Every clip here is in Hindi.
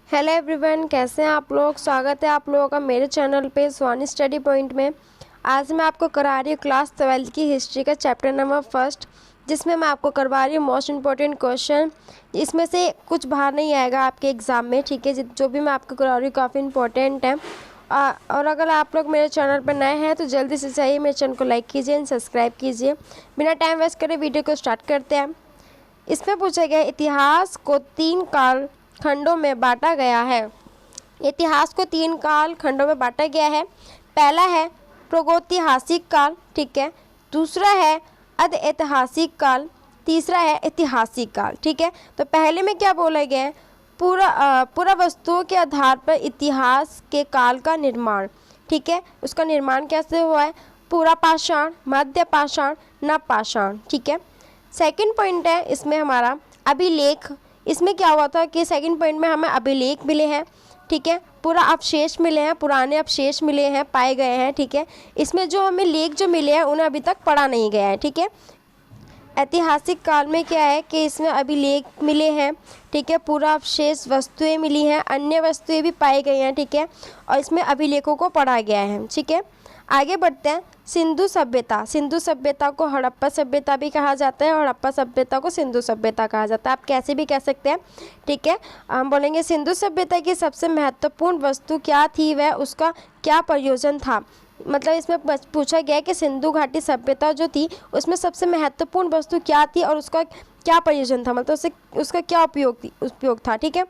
हेलो एवरीवन, कैसे हैं आप लोग। स्वागत है आप लोगों का मेरे चैनल पे स्वानी स्टडी पॉइंट में। आज मैं आपको करा रही हूँ क्लास 12 की हिस्ट्री का चैप्टर नंबर 1, जिसमें मैं आपको करवा रही हूँ मोस्ट इम्पॉर्टेंट क्वेश्चन। इसमें से कुछ बाहर नहीं आएगा आपके एग्ज़ाम में, ठीक है। जो भी मैं आपको करा रही हूँ काफ़ी इंपॉर्टेंट है। और अगर आप लोग मेरे चैनल पर नए हैं तो जल्दी से चाहिए मेरे चैनल को लाइक कीजिए एंड सब्सक्राइब कीजिए। बिना टाइम वेस्ट करे वीडियो को स्टार्ट करते हैं। इसमें पूछा गया इतिहास को 3 काल खंडों में बांटा गया है। इतिहास को 3 काल खंडों में बांटा गया है। पहला है प्रागैतिहासिक काल, ठीक है। दूसरा है अर्ध ऐतिहासिक काल। तीसरा है ऐतिहासिक काल, ठीक है। तो पहले में क्या बोला गया है, पूरा वस्तुओं के आधार पर इतिहास के काल का निर्माण, ठीक है। उसका निर्माण कैसे हुआ है, पूरा पाषाण, मध्य पाषाण, नव पाषाण, ठीक है। सेकंड पॉइंट है इसमें हमारा अभिलेख। इसमें क्या हुआ था कि सेकंड पॉइंट में हमें अभिलेख मिले हैं, ठीक है। पूरा अवशेष मिले हैं, पुराने अवशेष मिले हैं, पाए गए हैं, ठीक है। इसमें जो हमें लेख जो मिले हैं उन्हें अभी तक पढ़ा नहीं गया है, ठीक है। ऐतिहासिक काल में क्या है कि इसमें अभिलेख मिले हैं, ठीक है। पूरा अवशेष वस्तुएं मिली हैं, अन्य वस्तुएं भी पाई गई हैं, ठीक है। और इसमें अभिलेखों को पढ़ा गया है, ठीक है। आगे बढ़ते हैं। सिंधु सभ्यता। सिंधु सभ्यता को हड़प्पा सभ्यता भी कहा जाता है और हड़प्पा सभ्यता को सिंधु सभ्यता कहा जाता है। आप कैसे भी कह सकते हैं, ठीक है। हम बोलेंगे सिंधु सभ्यता की सबसे महत्वपूर्ण वस्तु क्या थी, वह उसका क्या प्रयोजन था। मतलब इसमें पूछा गया है कि सिंधु घाटी सभ्यता जो थी उसमें सबसे महत्वपूर्ण वस्तु क्या थी और उसका क्या प्रयोजन था, मतलब उसका क्या उपयोग था, ठीक है।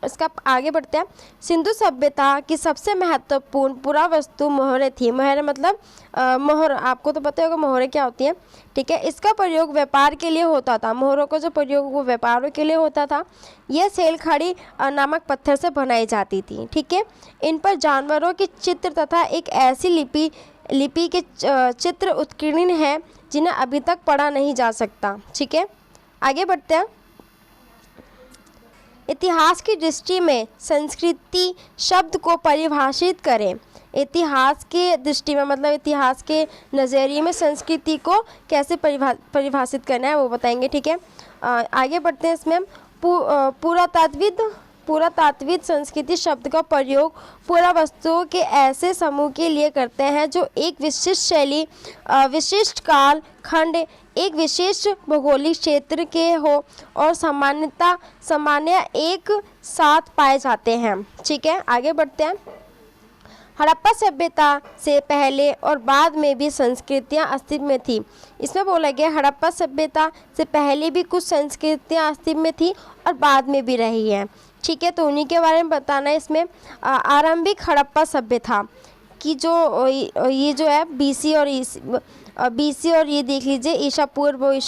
इसका आगे बढ़ते हैं। सिंधु सभ्यता की सबसे महत्वपूर्ण पुरा वस्तु मोहरें थी। मोहरें मतलब मोहर, आपको तो पता होगा मोहरें क्या होती हैं, ठीक है। इसका प्रयोग व्यापार के लिए होता था। मोहरों का जो प्रयोग वो व्यापारों के लिए होता था। यह सेलखाड़ी नामक पत्थर से बनाई जाती थी, ठीक है। इन पर जानवरों के चित्र तथा एक ऐसी लिपि के चित्र उत्कीर्ण हैं जिन्हें अभी तक पढ़ा नहीं जा सकता, ठीक है। आगे बढ़ते हैं। इतिहास की दृष्टि में संस्कृति शब्द को परिभाषित करें। इतिहास के दृष्टि में मतलब इतिहास के नज़रिए में संस्कृति को कैसे परिभाषित करना है वो बताएंगे, ठीक है। आगे बढ़ते हैं। इसमें पुरातात्विद संस्कृति शब्द का प्रयोग पूरा वस्तुओं के ऐसे समूह के लिए करते हैं जो एक विशिष्ट शैली, विशिष्ट काल खंड, एक विशेष भौगोलिक क्षेत्र के हो और सामान्य एक साथ पाए जाते हैं, ठीक है। आगे बढ़ते हैं। हड़प्पा सभ्यता से पहले और बाद में भी संस्कृतियां अस्तित्व में थी। इसमें बोला गया हड़प्पा सभ्यता से पहले भी कुछ संस्कृतियां अस्तित्व में थी और बाद में भी रही हैं, ठीक है। तो उन्हीं के बारे में बताना है। इसमें आरंभिक हड़प्पा सभ्यता की ये जो है बीसी और ये देख लीजिए ईसा पूर्व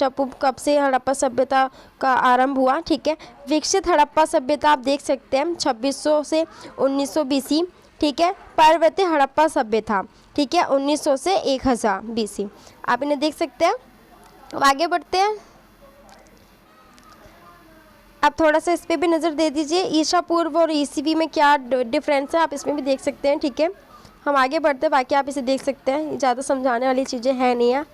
कब से हड़प्पा सभ्यता का आरंभ हुआ, ठीक है। विकसित हड़प्पा सभ्यता आप देख सकते हैं 2600 से 1900 बीसी, ठीक है। पर्वतीय हड़प्पा सभ्यता, ठीक है, 1900 से 1000 बीसी। आप इन्हें देख सकते हैं। अब आगे बढ़ते हैं। अब थोड़ा सा इस पर भी नज़र दे दीजिए, ईसा पूर्व और ईसवी में क्या डिफरेंस है आप इसमें भी देख सकते हैं, ठीक है। हम आगे बढ़ते हैं, बाकी आप इसे देख सकते हैं, ज़्यादा समझाने वाली चीज़ें हैं नहीं है।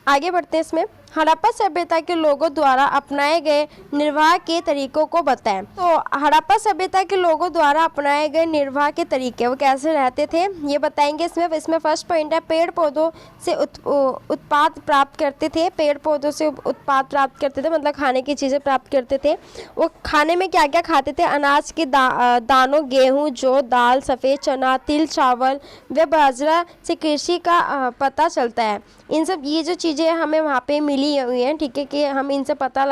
आगे बढ़ते हैं। इसमें हड़प्पा सभ्यता के लोगों द्वारा अपनाए गए निर्वाह के तरीकों को बताएं। तो हड़प्पा सभ्यता के लोगों द्वारा अपनाए गए निर्वाह के तरीके वो कैसे रहते थे ये बताएंगे। इसमें फर्स्ट पॉइंट है पेड़ पौधों से उत्पाद प्राप्त करते थे। पेड़ पौधों से उत्पाद प्राप्त करते थे मतलब खाने की चीज़ें प्राप्त करते थे। वो खाने में क्या क्या खाते थे, अनाज के दानों, गेहूँ, जौ, दाल, सफ़ेद चना, तिल, चावल व बाजरा से कृषि का पता चलता है। इन सब ये जो चीज़ें हमें वहाँ पे मिली हुई हैं, ठीक है, कि हमने इनसे पता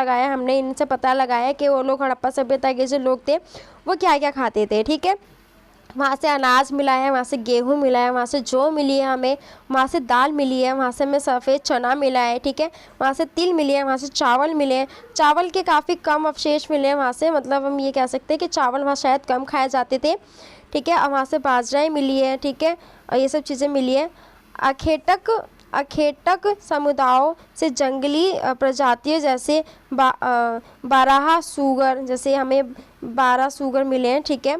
लगाया कि वो लोग हड़प्पा सभ्यता के जो लोग थे वो क्या क्या खाते थे, ठीक है। वहाँ से अनाज मिला है, वहाँ से गेहूँ मिला है, वहाँ से जौ मिली है हमें, वहाँ से दाल मिली है, वहाँ से हमें सफ़ेद चना मिला है, ठीक है। वहाँ से तिल मिली है, वहाँ से चावल मिले हैं। चावल के काफ़ी कम अवशेष मिले हैं वहाँ से, मतलब हम ये कह सकते हैं कि चावल वहाँ शायद कम खाए जाते थे, ठीक है। और वहाँ से बाजराएँ मिली है, ठीक है, और ये सब चीज़ें मिली है। अखेटक समुदायों से जंगली प्रजातियों जैसे बारहा सूगर, जैसे हमें 12 सूगर मिले हैं, ठीक है।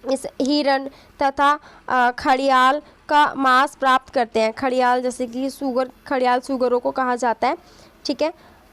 इस हिरण तथा खड़ियाल का मांस प्राप्त करते हैं। खड़ियाल जैसे कि खड़ियाल सूगरों को कहा जाता है, ठीक है।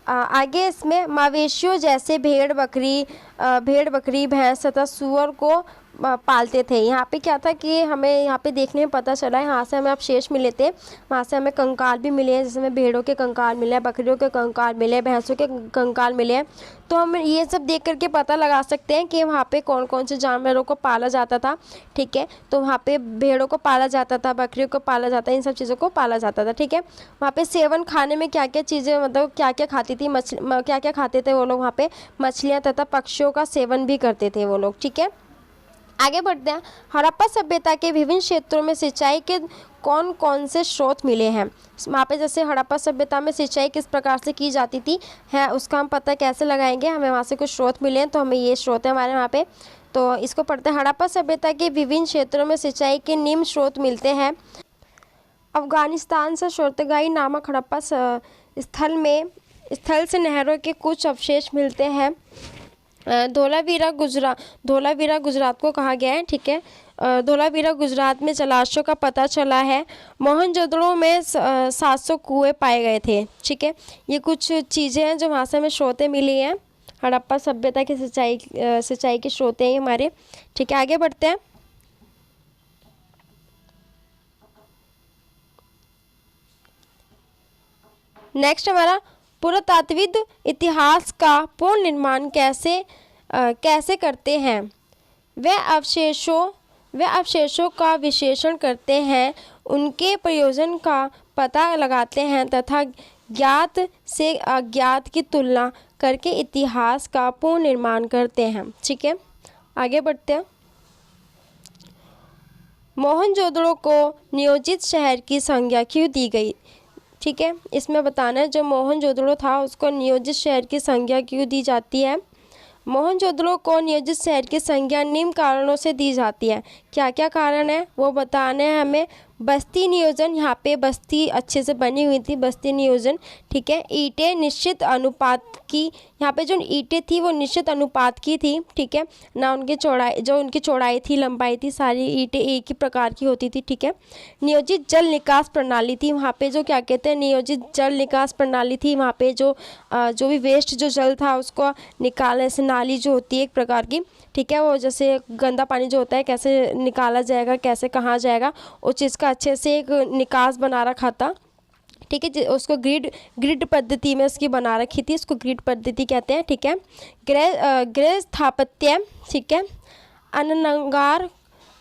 आगे इसमें मवेशियों जैसे भेड़ बकरी भैंस तथा सूअर को पालते थे। यहाँ पे क्या था कि हमें यहाँ पे देखने में पता चला है, यहाँ से हमें अवशेष मिले थे, वहाँ से हमें कंकाल भी मिले हैं, जिसमें भेड़ों के कंकाल मिले हैं, बकरियों के कंकाल मिले हैं, भैंसों के कंकाल मिले हैं। तो हम ये सब देख करके पता लगा सकते हैं कि वहाँ पे कौन कौन से जानवरों को पाला जाता था। ठीक है, तो वहाँ पे भेड़ों को पाला जाता था, बकरियों को पाला जाता है, इन सब चीज़ों को पाला जाता था। ठीक है, वहाँ पे सेवन खाने में क्या क्या चीज़ें, मतलब क्या क्या खाती थी, क्या क्या खाते थे वो लोग, वहाँ पे मछलियाँ तथा पक्षियों का सेवन भी करते थे वो लोग। ठीक है, आगे बढ़ते हैं। हड़प्पा सभ्यता के विभिन्न क्षेत्रों में सिंचाई के कौन कौन से स्रोत मिले हैं। वहाँ पे जैसे हड़प्पा सभ्यता में सिंचाई किस प्रकार से की जाती थी है, उसका हम पता कैसे लगाएंगे, हमें वहाँ से कुछ स्रोत मिले हैं, तो हमें ये स्रोत है हमारे वहाँ पे, तो इसको पढ़ते हैं। हड़प्पा सभ्यता के विभिन्न क्षेत्रों में सिंचाई के निम्न स्रोत मिलते हैं। अफगानिस्तान से शोरतगाई नामक हड़प्पा स्थल से नहरों के कुछ अवशेष मिलते हैं। धोलावीरा गुजरात को कहा गया है। ठीक है, धोलावीरा गुजरात में जलाशयों का पता चला है। मोहनजोदड़ो में 700 कुएं पाए गए थे। ठीक है, ये कुछ चीज़ें हैं जो वहाँ से हमें स्रोतें मिली हैं। हड़प्पा सभ्यता की सिंचाई के स्रोत हैं हमारे। ठीक है, आगे बढ़ते हैं। नेक्स्ट हमारा पुरातात्विक इतिहास का पुनर्निर्माण कैसे करते हैं। वे अवशेषों का विश्लेषण करते हैं, उनके प्रयोजन का पता लगाते हैं तथा ज्ञात से अज्ञात की तुलना करके इतिहास का पुनर्निर्माण करते हैं। ठीक है, आगे बढ़ते हैं। मोहनजोदड़ो को नियोजित शहर की संज्ञा क्यों दी गई। ठीक है, इसमें बताना है जो मोहनजोदड़ो था उसको नियोजित शहर की संज्ञा क्यों दी जाती है। मोहनजोदड़ो को नियोजित शहर की संज्ञा निम्न कारणों से दी जाती है। क्या क्या कारण है वो बताने हैं हमें। बस्ती नियोजन, यहाँ पे बस्ती अच्छे से बनी हुई थी, बस्ती नियोजन। ठीक है, ईंटें निश्चित अनुपात की, यहाँ पे जो ईंटें थी वो निश्चित अनुपात की थी। ठीक है, ना उनकी चौड़ाई थी, लंबाई थी, सारी ईंटें एक ही प्रकार की होती थी। ठीक है, नियोजित जल निकास प्रणाली थी, वहाँ पे जो क्या कहते हैं नियोजित जल निकास प्रणाली थी। वहाँ पे जो भी वेस्ट जो जल था उसको निकालने से, नाली जो होती है एक प्रकार की, ठीक है, वो जैसे गंदा पानी जो होता है कैसे निकाला जाएगा, कैसे कहाँ जाएगा, उस चीज़ का अच्छे से एक निकास बना रखा था। ठीक है, उसको ग्रिड पद्धति में उसकी बना रखी थी, उसको ग्रिड पद्धति कहते हैं। ठीक है, गृह स्थापत्य, ठीक है, अन्नगार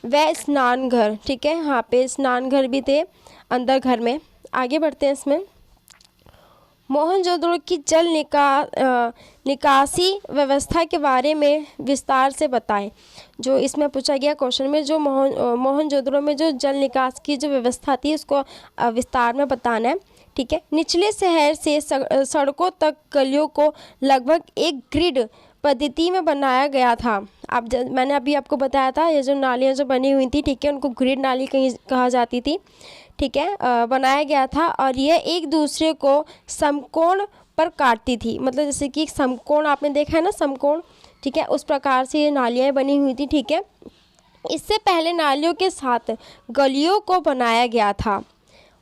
व स्नान घर। ठीक है, यहाँ पे स्नान घर भी थे अंदर घर में। आगे बढ़ते हैं इसमें। मोहनजोदड़ो की जल निकासी व्यवस्था के बारे में विस्तार से बताएं। जो इसमें पूछा गया क्वेश्चन में, जो मोहनजोदड़ो में जो जल निकास की जो व्यवस्था थी उसको विस्तार में बताना है। ठीक है, निचले शहर से सड़कों तक गलियों को लगभग एक ग्रिड पद्धति में बनाया गया था। मैंने अभी आपको बताया था ये जो नालियाँ जो बनी हुई थी, ठीक है, उनको ग्रिड नाली कहा जाती थी। ठीक है, बनाया गया था और यह एक दूसरे को समकोण पर काटती थी, मतलब जैसे कि समकोण आपने देखा है ना, समकोण। ठीक है, उस प्रकार से ये नालियाँ बनी हुई थी। ठीक है, इससे पहले नालियों के साथ गलियों को बनाया गया था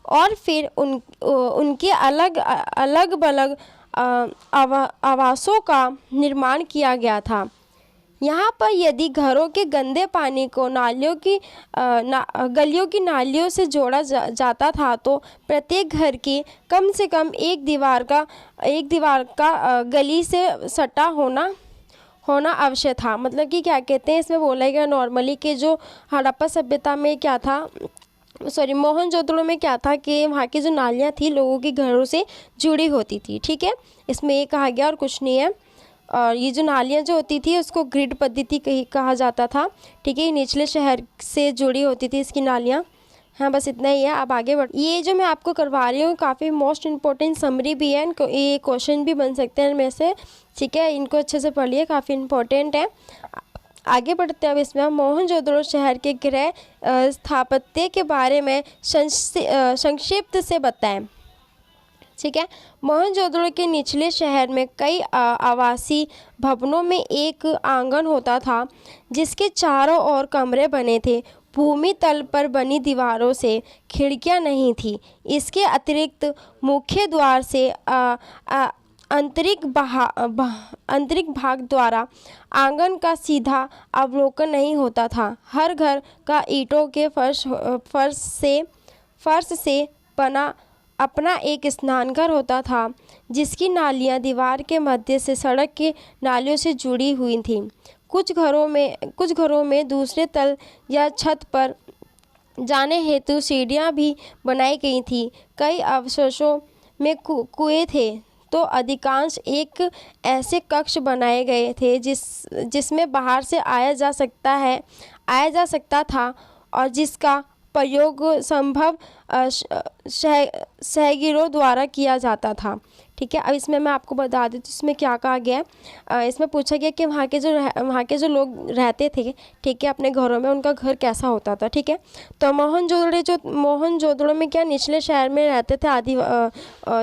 और फिर उनके अलग अलग आवासों का निर्माण किया गया था। यहाँ पर यदि घरों के गंदे पानी को गलियों की नालियों से जोड़ा जाता था तो प्रत्येक घर की कम से कम एक दीवार का गली से सटा होना आवश्यक था। मतलब कि क्या कहते हैं इसमें बोला गया नॉर्मली कि जो हड़प्पा सभ्यता में क्या था, मोहनजोदड़ो में क्या था कि वहाँ की जो नालियाँ थी लोगों के घरों से जुड़ी होती थी। ठीक है, इसमें ये कहा गया और कुछ नहीं है। और ये जो नालियाँ जो होती थी उसको ग्रिड पद्धति कहा जाता था। ठीक है, निचले शहर से जुड़ी होती थी इसकी नालियाँ। हाँ, बस इतना ही है। अब आगे बढ़, ये जो मैं आपको करवा रही हूँ काफ़ी मोस्ट इम्पोर्टेंट समरी भी है, इनको ये क्वेश्चन भी बन सकते हैं इनमें से। ठीक है, इनको अच्छे से पढ़िए, काफ़ी इम्पोर्टेंट है। आगे बढ़ते हैं अब इसमें। मोहनजोदड़ो शहर के गृह स्थापत्य के बारे में संक्षिप्त से बताएं। ठीक है, मोहनजोदड़ो के निचले शहर में कई आवासीय भवनों में एक आंगन होता था जिसके चारों ओर कमरे बने थे। भूमि तल पर बनी दीवारों से खिड़कियां नहीं थी। इसके अतिरिक्त मुख्य द्वार से आंतरिक भाग द्वारा आंगन का सीधा अवलोकन नहीं होता था। हर घर का ईंटों के फर्श से बना अपना एक स्नानघर होता था, जिसकी नालियां दीवार के मध्य से सड़क के नालियों से जुड़ी हुई थीं। कुछ घरों में दूसरे तल या छत पर जाने हेतु सीढ़ियां भी बनाई गई थीं। कई अवशेषों में कुएं थे, तो अधिकांश एक ऐसे कक्ष बनाए गए थे जिसमें बाहर से आया जा सकता था और जिसका प्रयोग संभव सहगिरों द्वारा किया जाता था। ठीक है, अब इसमें मैं आपको बता देती हूँ इसमें क्या कहा गया है। इसमें पूछा गया कि वहाँ के जो लोग रहते थे, ठीक है, अपने घरों में उनका घर कैसा होता था। ठीक है, तो मोहनजोदड़ो में क्या निचले शहर में रहते थे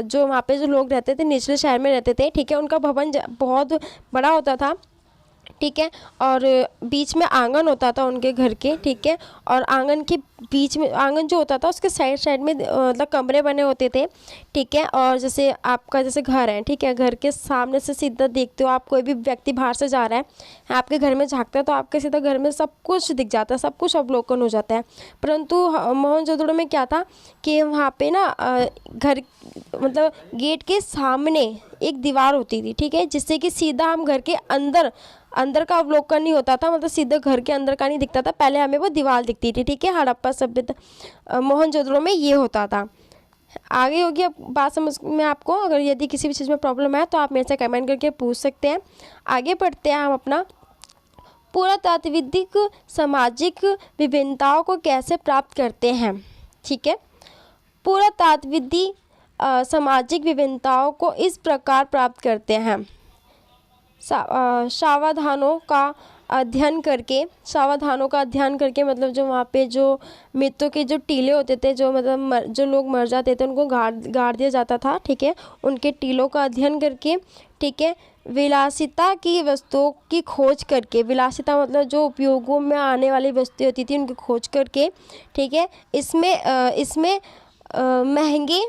जो वहाँ पे जो लोग रहते थे निचले शहर में रहते थे। ठीक है, उनका भवन बहुत बड़ा होता था। ठीक है, और बीच में आंगन होता था उनके घर के। ठीक है, और आंगन के बीच में आंगन जो होता था उसके साइड में मतलब कमरे बने होते थे। ठीक है, और जैसे आपका जैसे घर है, ठीक है, घर के सामने से सीधा देखते हो आप, कोई भी व्यक्ति बाहर से जा रहा है आपके घर में झांकता है तो आपके सीधा घर में सब कुछ दिख जाता है, सब कुछ अवलोकन हो जाता है। परंतु मोहनजोदड़ो में क्या था कि वहाँ पे ना घर मतलब गेट के सामने एक दीवार होती थी। ठीक है, जिससे कि सीधा हम घर के अंदर का अवलोकन नहीं होता था, मतलब सीधे घर के अंदर का नहीं दिखता था, पहले हमें वो दीवार दिखती थी। ठीक है, हड़प्पा सभ्यता मोहनजोदड़ो में ये होता था। आगे होगी अब बात समझ में आपको। अगर यदि किसी भी चीज़ में प्रॉब्लम है तो आप मेरे से कमेंट करके पूछ सकते हैं। आगे बढ़ते हैं हम अपना पुरातात्विक सामाजिक विभिन्नताओं को कैसे प्राप्त करते हैं। ठीक है, पुरातात्विक सामाजिक विभिन्नताओं को इस प्रकार प्राप्त करते हैं। सावधानों का अध्ययन करके मतलब जो वहाँ पे जो मृतकों के जो टीले होते थे, जो मतलब जो लोग मर जाते थे उनको गाड़ दिया जाता था। ठीक है, उनके टीलों का अध्ययन करके, ठीक है, विलासिता की वस्तुओं की खोज करके, विलासिता मतलब जो उपयोगों में आने वाली वस्तुएं होती थी उनकी खोज करके, ठीक है, इसमें महंगे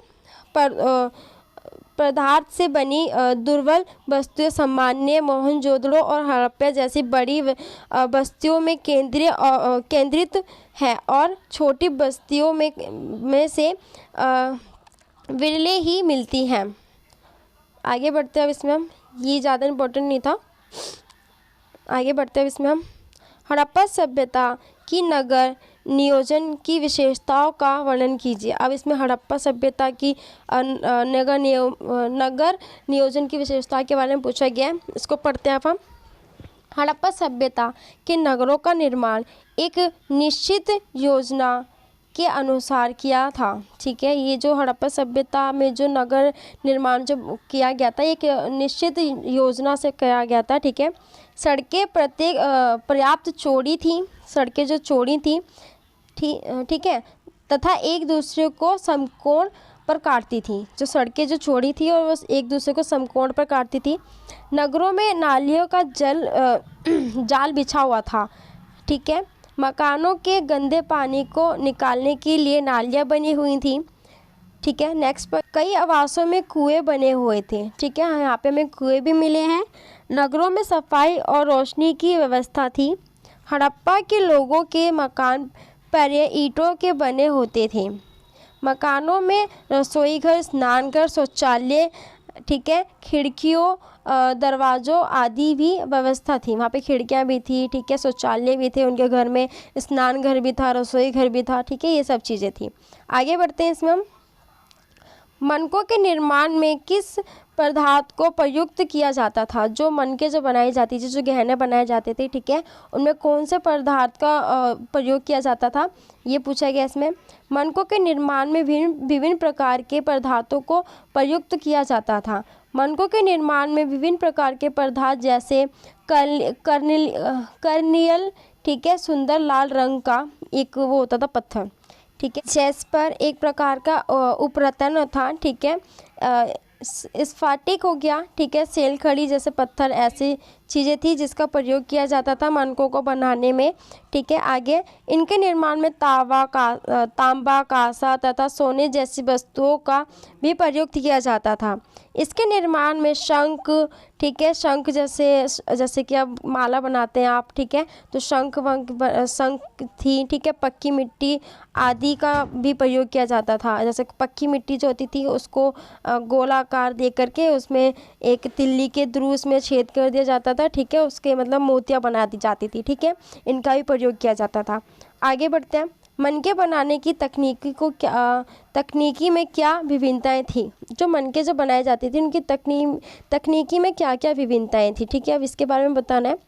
पदार्थ से बनी दुर्बल वस्तुएं सामान्य मोहनजोदड़ो और हड़प्पा जैसी बड़ी बस्तियों में केंद्रित है और छोटी बस्तियों में से विरले ही मिलती हैं। आगे बढ़ते हैं अब इसमें हम, ये ज़्यादा इम्पोर्टेंट नहीं था। आगे बढ़ते हैं इसमें हम हड़प्पा सभ्यता की नगर नियोजन की विशेषताओं का वर्णन कीजिए। अब इसमें हड़प्पा सभ्यता की नगर नियोजन की विशेषता के बारे में पूछा गया है। इसको पढ़ते हैं हम। हड़प्पा सभ्यता के नगरों का निर्माण एक निश्चित योजना के अनुसार किया था। ठीक है, ये जो हड़प्पा सभ्यता में जो नगर निर्माण जो किया गया था एक निश्चित योजना से किया गया था। ठीक है, सड़कें पर्याप्त चौड़ी थी, सड़कें जो चौड़ी थी, ठीक है, तथा एक दूसरे को समकोण पर काटती थी। जो सड़कें जो चौड़ी थी और वो एक दूसरे को समकोण पर काटती थी। नगरों में नालियों का जाल बिछा हुआ था। ठीक है, मकानों के गंदे पानी को निकालने के लिए नालियाँ बनी हुई थी। ठीक है, नेक्स्ट पर कई आवासों में कुएं बने हुए थे। ठीक है, यहाँ पे हमें कुएं भी मिले हैं। नगरों में सफाई और रोशनी की व्यवस्था थी। हड़प्पा के लोगों के मकान पहले ईंटों के बने होते थे। मकानों में रसोई घर, स्नानघर, शौचालय, ठीक है, खिड़कियों दरवाज़ों आदि भी व्यवस्था थी। वहाँ पे खिड़कियाँ भी थी, ठीक है, शौचालय भी थे उनके घर में, स्नान घर भी था, रसोई घर भी था। ठीक है, ये सब चीज़ें थी। आगे बढ़ते हैं इसमें हम। मनकों के निर्माण में किस पदार्थ को प्रयुक्त किया जाता था? जो मनके जो बनाई जाती थी, जो गहने बनाए जाते थे, ठीक है, उनमें कौन से पदार्थ का प्रयोग किया जाता था, ये पूछा गया इसमें। मनकों के निर्माण में विभिन्न प्रकार के पदार्थों को प्रयुक्त किया जाता था। मनकों के निर्माण में विभिन्न प्रकार के पदार्थ जैसे कर्नियल, ठीक है, सुंदर लाल रंग का एक वो होता था पत्थर। ठीक है, जैस्पर एक प्रकार का उपरत्न था। ठीक है, स्फटिक हो गया, ठीक है, सेल खड़ी जैसे पत्थर, ऐसी चीज़ें थी जिसका प्रयोग किया जाता था मनकों को बनाने में। ठीक है, आगे इनके निर्माण में तांबा, कांसा तथा सोने जैसी वस्तुओं का भी प्रयोग किया जाता था। इसके निर्माण में शंख, ठीक है, शंख जैसे कि अब माला बनाते हैं आप, ठीक है, तो शंख थी, ठीक है, पक्की मिट्टी आदि का भी प्रयोग किया जाता था। जैसे पक्की मिट्टी जो होती थी उसको गोलाकार दे करके उसमें एक तिल्ली के थ्रू उसमें छेद कर दिया जाता था, ठीक है, उसके मतलब मोतियाँ बना दी जाती थी। ठीक है, इनका भी प्रयोग किया जाता था। आगे बढ़ते हैं, मनके बनाने की तकनीकी में क्या विभिन्नताएं थी। जो मनके जो बनाए जाते थे उनकी तकनीकी में क्या क्या विभिन्नताएं थी, ठीक है, अब इसके बारे में बताना है।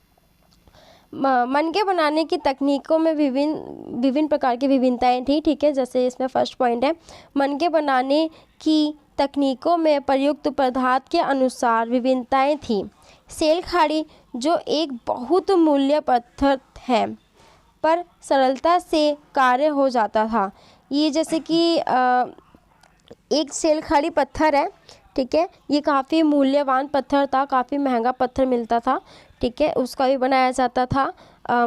मनके बनाने की तकनीकों में विभिन्न प्रकार की विभिन्नताएं थी। ठीक है, जैसे इसमें फर्स्ट पॉइंट है, मनके बनाने की तकनीकों में प्रयुक्त पदार्थ के अनुसार विभिन्नताएं थी। सेल खाड़ी जो एक बहुत मूल्य पत्थर है पर सरलता से कार्य हो जाता था। ये जैसे कि एक सेल खाड़ी पत्थर है, ठीक है, ये काफ़ी मूल्यवान पत्थर था, काफ़ी महंगा पत्थर मिलता था, ठीक है, उसका भी बनाया जाता था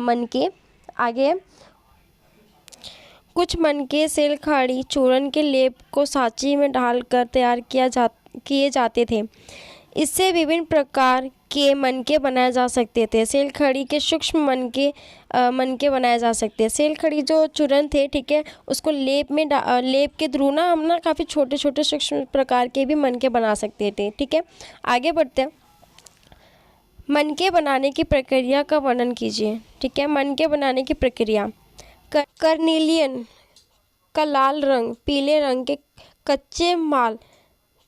मनके। आगे कुछ मनके सेल खाड़ी चूर्ण के लेप को सांची में डालकर तैयार किए जाते थे। इससे विभिन्न प्रकार के मनके बनाए जा सकते थे। सेल खड़ी के सूक्ष्म मनके बनाए जा सकते हैं। सेल खड़ी जो चूर्ण थे, ठीक है, उसको लेप के थ्रू ना हम ना काफ़ी छोटे छोटे सूक्ष्म प्रकार के भी मनके बना सकते थे। ठीक है, आगे बढ़ते हैं, मनके बनाने की प्रक्रिया का वर्णन कीजिए। ठीक है, मनके बनाने की प्रक्रिया, कर्निलियन का लाल रंग, पीले रंग के कच्चे माल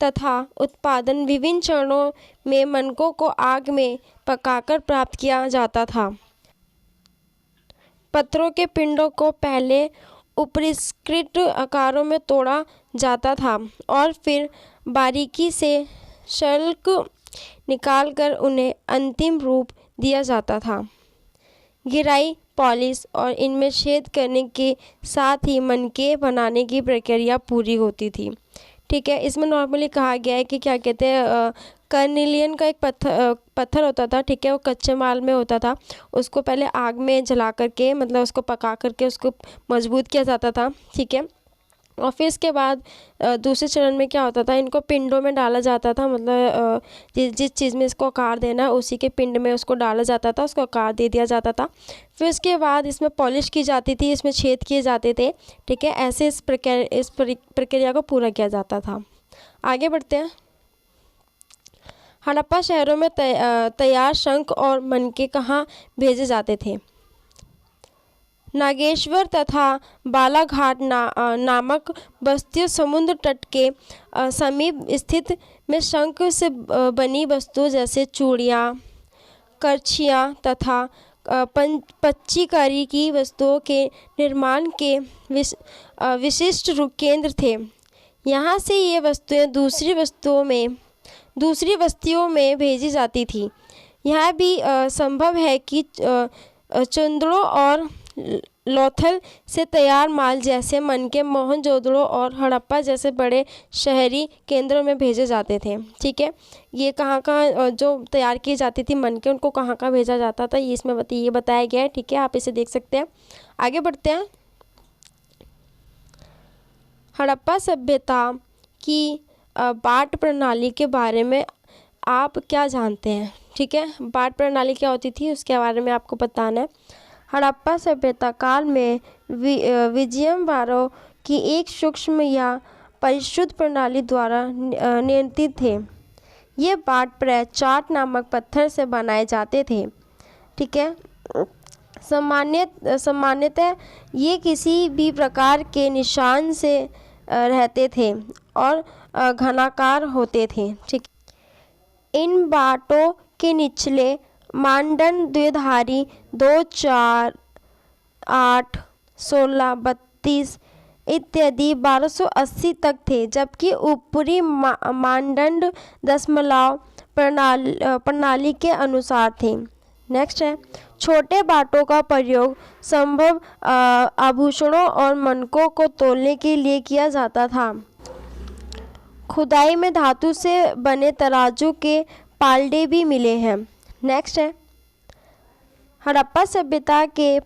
तथा उत्पादन विभिन्न चरणों में मनकों को आग में पकाकर प्राप्त किया जाता था। पत्थरों के पिंडों को पहले उपरिष्कृत आकारों में तोड़ा जाता था और फिर बारीकी से शल्क निकालकर उन्हें अंतिम रूप दिया जाता था। गिराई, पॉलिश और इनमें छेद करने के साथ ही मनके बनाने की प्रक्रिया पूरी होती थी। ठीक है, इसमें नॉर्मली कहा गया है कि क्या कहते हैं, कर्निलियन का एक पत्थर होता था, ठीक है, वो कच्चे माल में होता था, उसको पहले आग में जला करके मतलब उसको पका करके उसको मजबूत किया जाता था। ठीक है, और फिर इसके बाद दूसरे चरण में क्या होता था, इनको पिंडों में डाला जाता था, मतलब जिस चीज़ में इसको आकार देना है उसी के पिंड में उसको डाला जाता था, उसको आकार दे दिया जाता था। फिर उसके बाद इसमें पॉलिश की जाती थी, इसमें छेद किए जाते थे। ठीक है, ऐसे इस प्रक्रिया को पूरा किया जाता था। आगे बढ़ते हैं, हड़प्पा शहरों में तैयार शंख और मनके कहाँ भेजे जाते थे। नागेश्वर तथा बालाघाट नामक बस्तियों समुद्र तट के समीप स्थित में शंख से बनी वस्तु जैसे चूड़ियाँ, करछियाँ तथा पच्चीकारी की वस्तुओं के निर्माण के विशिष्ट केंद्र थे। यहाँ से ये वस्तुएं दूसरी बस्तियों में भेजी जाती थी। यह भी संभव है कि चंदड़ों और लोथल से तैयार माल जैसे मनके मोहनजोदड़ो और हड़प्पा जैसे बड़े शहरी केंद्रों में भेजे जाते थे। ठीक है, ये कहाँ जो तैयार की जाती थी मनके, उनको कहाँ भेजा जाता था, ये इसमें ये बताया गया है। ठीक है, आप इसे देख सकते हैं। आगे बढ़ते हैं, हड़प्पा सभ्यता की बाट प्रणाली के बारे में आप क्या जानते हैं। ठीक है, बाट प्रणाली क्या होती थी उसके बारे में आपको बताना है। हड़प्पा सभ्यता काल में विजयनबारों की एक सूक्ष्म या परिशुद्ध प्रणाली द्वारा नियंत्रित थे। ये बाट प्राय चाट नामक पत्थर से बनाए जाते थे। ठीक है, सामान्यतः ये किसी भी प्रकार के निशान से रहते थे और घनाकार होते थे। ठीक, इन बाटों के निचले मानदंड द्विधारी 2, 4, 8, 16, 32 इत्यादि 1280 तक थे, जबकि ऊपरी मानदंड दशमलव प्रणाली के अनुसार थे। नेक्स्ट है, छोटे बाटों का प्रयोग संभव आभूषणों और मनकों को तोलने के लिए किया जाता था। खुदाई में धातु से बने तराजू के पालड़े भी मिले हैं। नेक्स्ट है, हड़प्पा सभ्यता के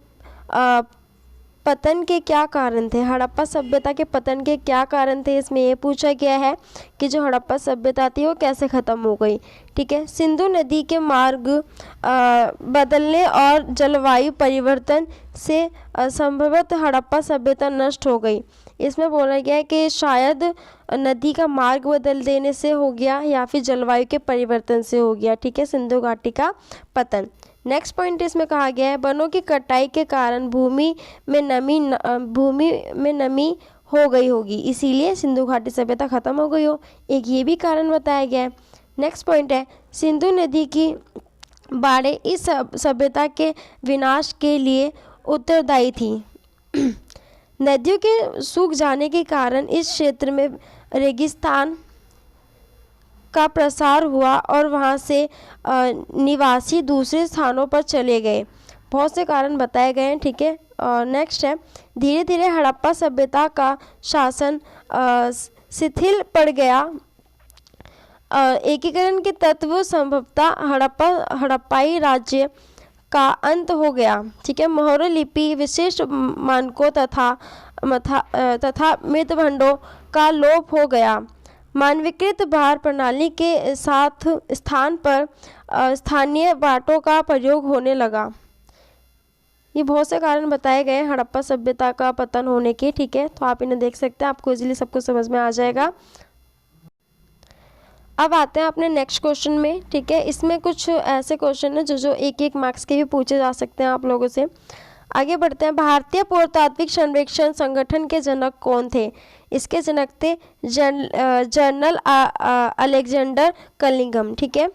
पतन के क्या कारण थे? हड़प्पा सभ्यता के पतन के क्या कारण थे? इसमें ये पूछा गया है कि जो हड़प्पा सभ्यता थी वो कैसे ख़त्म हो गई। ठीक है, सिंधु नदी के मार्ग बदलने और जलवायु परिवर्तन से संभवतः हड़प्पा सभ्यता नष्ट हो गई। इसमें बोला गया है कि शायद नदी का मार्ग बदल देने से हो गया या फिर जलवायु के परिवर्तन से हो गया। ठीक है, सिंधु घाटी का पतन। नेक्स्ट पॉइंट इसमें कहा गया है वनों की कटाई के कारण भूमि में नमी हो गई होगी, इसीलिए सिंधु घाटी सभ्यता खत्म हो गई हो। एक ये भी कारण बताया गया है। नेक्स्ट पॉइंट है सिंधु नदी की बाढ़ें इस सभ्यता के विनाश के लिए उत्तरदायी थी। नदियों के सूख जाने के कारण इस क्षेत्र में रेगिस्तान का प्रसार हुआ और वहाँ से निवासी दूसरे स्थानों पर चले गए। बहुत से कारण बताए गए हैं। ठीक है, नेक्स्ट है धीरे धीरे हड़प्पा सभ्यता का शासन शिथिल पड़ गया। एकीकरण के तत्व संभवतः हड़प्पाई राज्य का अंत हो गया। ठीक है, मोहर लिपि विशिष्ट मानकों तथा मृदभंडों का लोप हो गया। मानवीकृत भार प्रणाली के साथ स्थान पर स्थानीय बाटों का प्रयोग होने लगा। ये बहुत से कारण बताए गए हड़प्पा सभ्यता का पतन होने के। ठीक है, तो आप इन्हें देख सकते हैं, आपको इजीली सबको समझ में आ जाएगा। अब आते हैं अपने नेक्स्ट क्वेश्चन में। ठीक है, इसमें कुछ ऐसे क्वेश्चन हैं जो एक मार्क्स के भी पूछे जा सकते हैं आप लोगों से। आगे बढ़ते हैं। भारतीय पुरातात्विक सर्वेक्षण संगठन के जनक कौन थे? इसके जनक थे जनरल अलेक्जेंडर कलिंगम। ठीक है,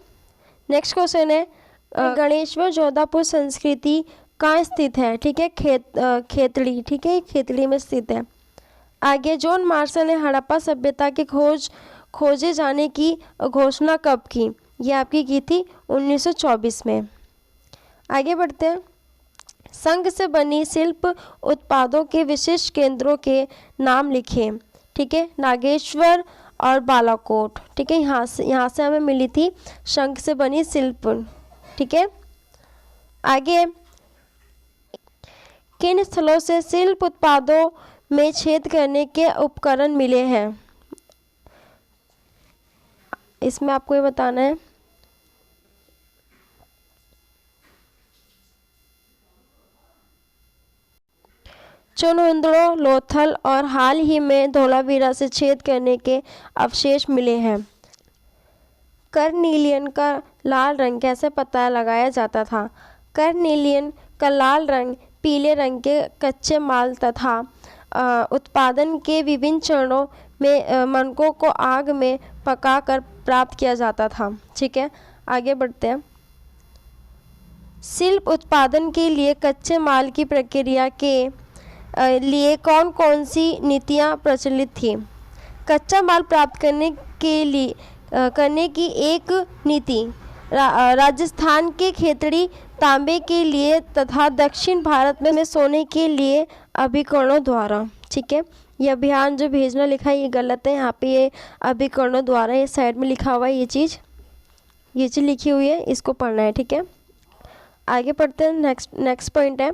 नेक्स्ट क्वेश्चन है गणेश्वर जोधापुर संस्कृति कहाँ स्थित है? ठीक है, खेतड़ी। ठीक है, खेतड़ी में स्थित है। आगे जॉन मार्शल ने हड़प्पा सभ्यता की खोजे जाने की घोषणा कब की? ये आपकी की थी 1924 में। आगे बढ़ते हैं। संघ से बनी शिल्प उत्पादों के विशिष्ट केंद्रों के नाम लिखें। ठीक है, नागेश्वर और बालाकोट। ठीक है, यहाँ से हमें मिली थी शंख से बनी शिल्प। ठीक है, आगे किन स्थलों से शिल्प उत्पादों में छेद करने के उपकरण मिले हैं? इसमें आपको ये बताना है। चुनहुंदड़ो, लोथल और हाल ही में धोलावीरा से छेद करने के अवशेष मिले हैं। कर्निलियन का लाल रंग कैसे पता लगाया जाता था? कर्निलियन का लाल रंग पीले रंग के कच्चे माल तथा उत्पादन के विभिन्न चरणों में मनकों को आग में पकाकर प्राप्त किया जाता था। ठीक है, आगे बढ़ते हैं। शिल्प उत्पादन के लिए कच्चे माल की प्रक्रिया के लिए कौन कौन सी नीतियाँ प्रचलित थी? कच्चा माल प्राप्त करने की एक नीति राजस्थान के खेतड़ी तांबे के लिए तथा दक्षिण भारत में सोने के लिए अभिकरणों द्वारा। ठीक है, ये अभियान जो भेजना लिखा है ये गलत है। यहाँ पे ये अभिकरणों द्वारा, ये साइड में लिखा हुआ है, ये चीज़ लिखी हुई है, इसको पढ़ना है। ठीक है, आगे पढ़ते हैं। नेक्स्ट पॉइंट है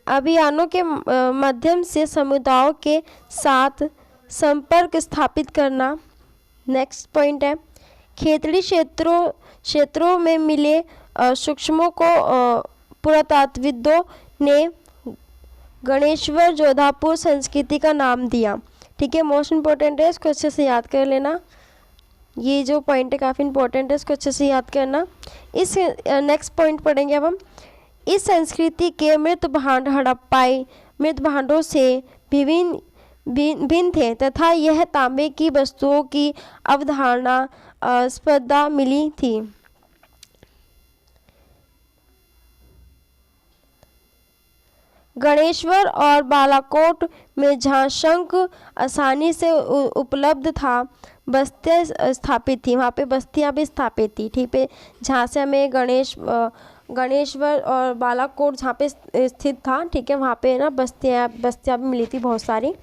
अभियानों के माध्यम से समुदायों के साथ संपर्क स्थापित करना। नेक्स्ट पॉइंट है खेतड़ी क्षेत्रों में मिले सूक्ष्मों को पुरातत्वविदों ने गणेश्वर जोधापुर संस्कृति का नाम दिया। ठीक है, मोस्ट इम्पोर्टेंट है, इसको अच्छे से याद कर लेना। ये जो पॉइंट है काफ़ी इंपॉर्टेंट है, इसको अच्छे से याद करना। इस नेक्स्ट पॉइंट पढ़ेंगे अब हम। इस संस्कृति के मृत भांड हड़प्पाई मृत भांडों से भिन्न थे तथा यह तांबे की वस्तुओं की अवधारणा स्पर्धा मिली थी। गणेश्वर और बालाकोट में जहाँ शंख आसानी से उपलब्ध था बस्तियाँ स्थापित थी, वहाँ पे बस्तियाँ भी स्थापित थी। ठीक है, जहाँ से हमें गणेश्वर और बालाकोट जहाँ पे स्थित था, ठीक है, वहाँ पे ना बस्तियाँ भी मिली थी बहुत सारी।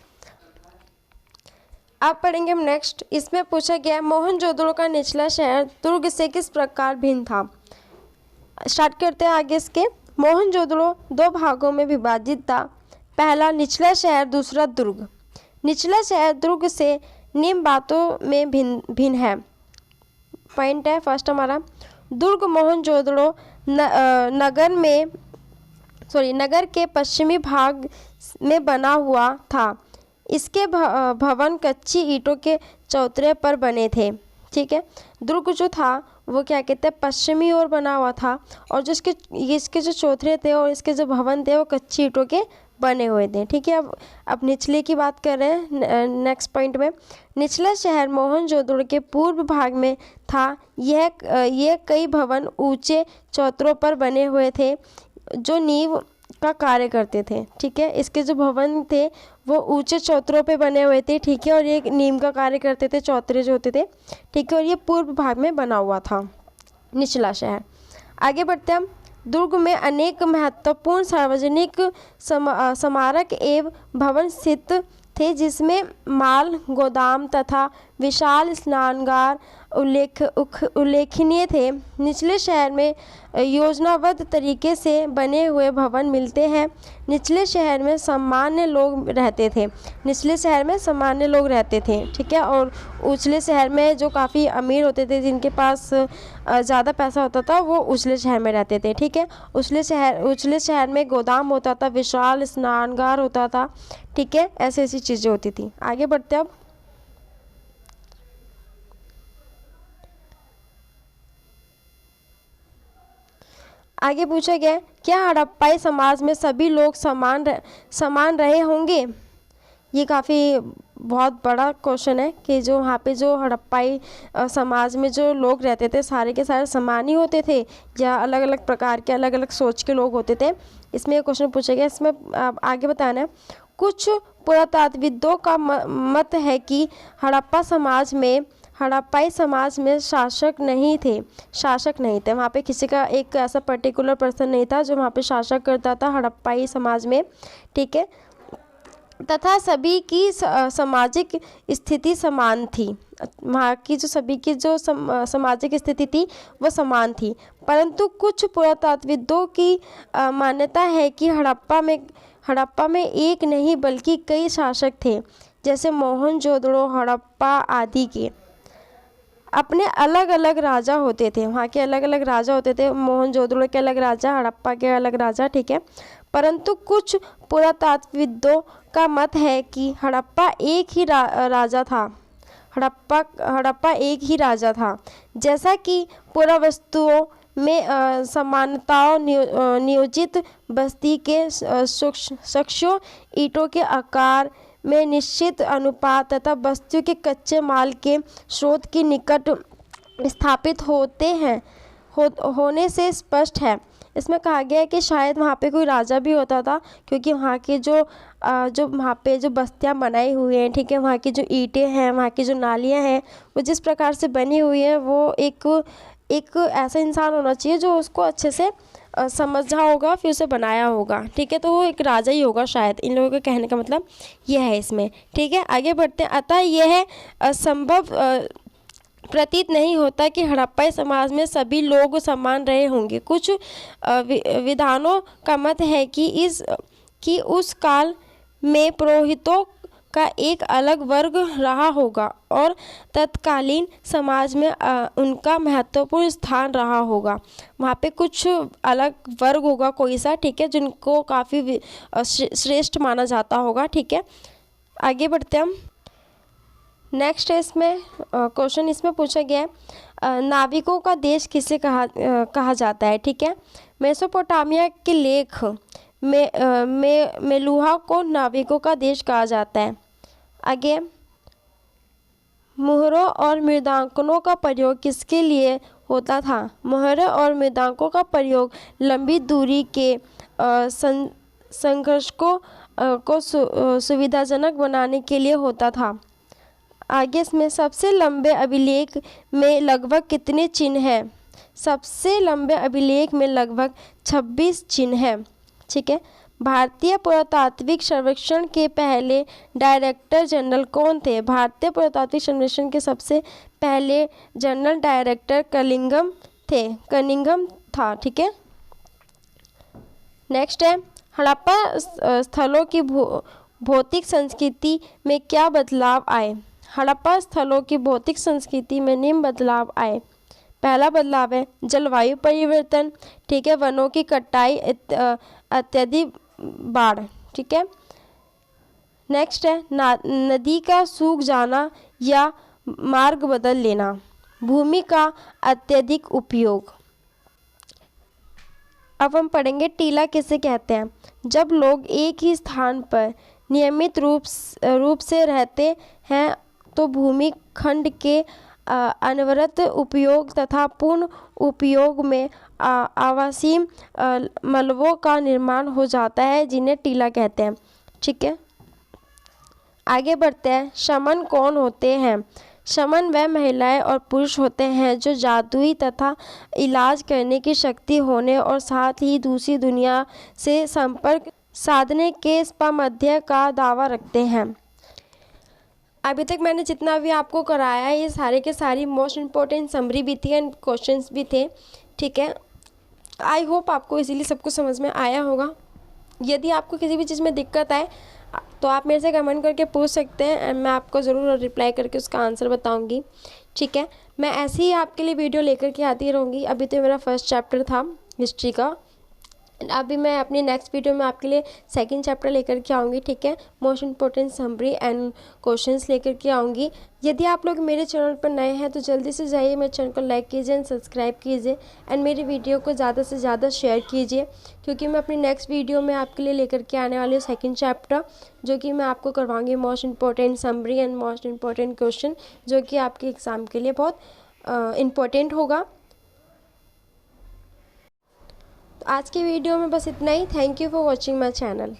आप पढ़ेंगे हम नेक्स्ट। इसमें पूछा गया मोहनजोदड़ो का निचला शहर दुर्ग से किस प्रकार भिन्न था। स्टार्ट करते हैं आगे इसके। मोहनजोदड़ो दो भागों में विभाजित था। पहला निचला शहर, दूसरा दुर्ग। निचला शहर दुर्ग से निम्न बातों में भिन्न है। पॉइंट है फर्स्ट हमारा, दुर्ग मोहनजोदड़ो नगर के पश्चिमी भाग में बना हुआ था। इसके भवन कच्ची ईंटों के चौतरे पर बने थे। ठीक है, दुर्ग जो था वो क्या कहते हैं, पश्चिमी ओर बना हुआ था, और जो इसके जो चौतरे थे और इसके जो भवन थे वो कच्ची ईंटों के बने हुए थे। ठीक है, अब निचले की बात कर रहे हैं नेक्स्ट पॉइंट में। निचला शहर मोहनजोदड़ो के पूर्व भाग में था। यह कई भवन ऊंचे चौतरों पर बने हुए थे जो नींव का कार्य करते थे। ठीक है, इसके जो भवन थे वो ऊंचे चौतरों पे बने हुए थे। ठीक है, और ये नींव का कार्य करते थे, चौतरे जो होते थे। ठीक है, और ये पूर्व भाग में बना हुआ था निचला शहर। आगे बढ़ते हैं हम। दुर्ग में अनेक महत्वपूर्ण सार्वजनिक स्मारक एवं भवन स्थित थे, जिसमें माल गोदाम तथा विशाल स्नानागार उल्लेखनीय थे। निचले शहर में योजनाबद्ध तरीके से बने हुए भवन मिलते हैं। निचले शहर में सामान्य लोग रहते थे। निचले शहर में सामान्य लोग रहते थे। ठीक है, और उछले शहर में जो काफ़ी अमीर होते थे, जिनके पास ज़्यादा पैसा होता था, वो उछले शहर में रहते थे। ठीक है, उछले शहर में गोदाम होता था, विशाल स्नानागार होता था। ठीक है, ऐसी चीज़ें होती थी। आगे बढ़ते अब। आगे पूछा गया, क्या हड़प्पाई समाज में सभी लोग समान रहे होंगे। ये काफ़ी बहुत बड़ा क्वेश्चन है कि जो वहाँ पे जो हड़प्पाई समाज में जो लोग रहते थे सारे के सारे समान ही होते थे, या अलग अलग प्रकार के अलग अलग सोच के लोग होते थे। इसमें एक क्वेश्चन पूछा गया। इसमें आगे बताना है, कुछ पुरातत्वविदों का मत है कि हड़प्पाई समाज में शासक नहीं थे। वहाँ पे किसी का एक ऐसा पर्टिकुलर पर्सन नहीं था जो वहाँ पे शासक करता था हड़प्पाई समाज में। ठीक है, तथा सभी की सामाजिक स्थिति समान थी। वहाँ की जो सभी की जो सामाजिक स्थिति थी वो समान थी, परंतु कुछ पुरातत्वविदों की मान्यता है कि हड़प्पा में एक नहीं बल्कि कई शासक थे, जैसे मोहनजोदड़ो, हड़प्पा आदि के अपने अलग अलग राजा होते थे। वहाँ के अलग अलग राजा होते थे, मोहनजोदड़ो के अलग राजा, हड़प्पा के अलग राजा। ठीक है, परंतु कुछ पुरातत्वविदों का मत है कि हड़प्पा एक ही राजा था। हड़प्पा एक ही राजा था। जैसा कि पुरावस्तुओं में समानताओं नियोजित बस्ती के सूक्ष्म ईंटों के आकार में निश्चित अनुपात तथा बस्तियों के कच्चे माल के स्रोत के निकट स्थापित होने से स्पष्ट है। इसमें कहा गया है कि शायद वहाँ पे कोई राजा भी होता था, क्योंकि वहाँ के जो वहाँ पे जो बस्तियाँ बनाई हुई हैं, ठीक है, वहाँ की जो ईंटें हैं, वहाँ की जो नालियाँ हैं, वो जिस प्रकार से बनी हुई हैं, वो एक ऐसा इंसान होना चाहिए जो उसको अच्छे से समझा होगा, फिर उसे बनाया होगा। ठीक है, तो वो एक राजा ही होगा शायद। इन लोगों के कहने का मतलब यह है इसमें। ठीक है, आगे बढ़ते हैं। अतः यह असंभव प्रतीत नहीं होता कि हड़प्पाई समाज में सभी लोग समान रहे होंगे। कुछ विद्वानों का मत है कि उस काल में पुरोहितों का एक अलग वर्ग रहा होगा और तत्कालीन समाज में उनका महत्वपूर्ण स्थान रहा होगा। वहाँ पे कुछ अलग वर्ग होगा कोई सा, ठीक है, जिनको काफ़ी श्रेष्ठ माना जाता होगा। ठीक है, आगे बढ़ते हैं हम। नेक्स्ट है इसमें क्वेश्चन इसमें पूछा गया है, नाविकों का देश किसे कहा जाता है। ठीक है, मेसोपोटामिया के लेख में मेलुहा को नाविकों का देश कहा जाता है। आगे, मुहरों और मृदांकनों का प्रयोग किसके लिए होता था। मुहरों और मृदांकों का प्रयोग लंबी दूरी के संघर्ष को सुविधाजनक बनाने के लिए होता था। आगे इसमें सबसे लंबे अभिलेख में लगभग कितने चिन्ह हैं। सबसे लंबे अभिलेख में लगभग 26 चिन्ह हैं। ठीक है, भारतीय पुरातात्विक सर्वेक्षण के पहले डायरेक्टर जनरल कौन थे? भारतीय पुरातात्विक सर्वेक्षण के सबसे पहले जनरल डायरेक्टर कनिंघम था। ठीक है। नेक्स्ट है, हड़प्पा स्थलों की भौतिक संस्कृति में क्या बदलाव आए? हड़प्पा स्थलों की भौतिक संस्कृति में निम्न बदलाव आए। पहला बदलाव है जलवायु परिवर्तन। ठीक है। वनों की कटाई, अत्यधिक बाढ़। ठीक है। नेक्स्ट है नदी का सूख जाना या मार्ग बदल लेना। भूमि का अत्यधिक उपयोग। अब हम पढ़ेंगे टीला किसे कहते हैं। जब लोग एक ही स्थान पर नियमित रूप से रहते हैं तो भूमि खंड के अनवरत उपयोग तथा पूर्ण उपयोग में आवासीय मलबों का निर्माण हो जाता है, जिन्हें टीला कहते हैं। ठीक है। आगे बढ़ते हैं। शमन कौन होते हैं? शमन वह महिलाएं और पुरुष होते हैं जो जादुई तथा इलाज करने की शक्ति होने और साथ ही दूसरी दुनिया से संपर्क साधने के सामर्थ्य का दावा रखते हैं। अभी तक मैंने जितना भी आपको कराया है ये सारे के सारी मोस्ट इम्पोर्टेंट समरी भी थी एंड क्वेश्चंस भी थे। ठीक है। आई होप आपको इजीली सब कुछ समझ में आया होगा। यदि आपको किसी भी चीज़ में दिक्कत आए तो आप मेरे से कमेंट करके पूछ सकते हैं एंड मैं आपको ज़रूर रिप्लाई करके उसका आंसर बताऊंगी। ठीक है। मैं ऐसे ही आपके लिए वीडियो लेकर के आती रहूँगी। अभी तो मेरा फर्स्ट चैप्टर था हिस्ट्री का, अभी मैं अपनी नेक्स्ट वीडियो में आपके लिए सेकंड चैप्टर लेकर के आऊँगी। ठीक है। Most important summary and questions लेकर के आऊँगी। यदि आप लोग मेरे चैनल पर नए हैं तो जल्दी से जाइए मेरे चैनल को लाइक कीजिए एंड सब्सक्राइब कीजिए एंड मेरी वीडियो को ज़्यादा से ज़्यादा शेयर कीजिए, क्योंकि मैं अपनी नेक्स्ट वीडियो में आपके लिए लेकर के आने वाली हूँ सेकेंड चैप्टर, जो कि मैं आपको करवाऊँगी most important summary and most important question, जो कि आपके एग्ज़ाम के लिए बहुत इम्पोर्टेंट होगा। आज की वीडियो में बस इतना ही। Thank you for watching my channel.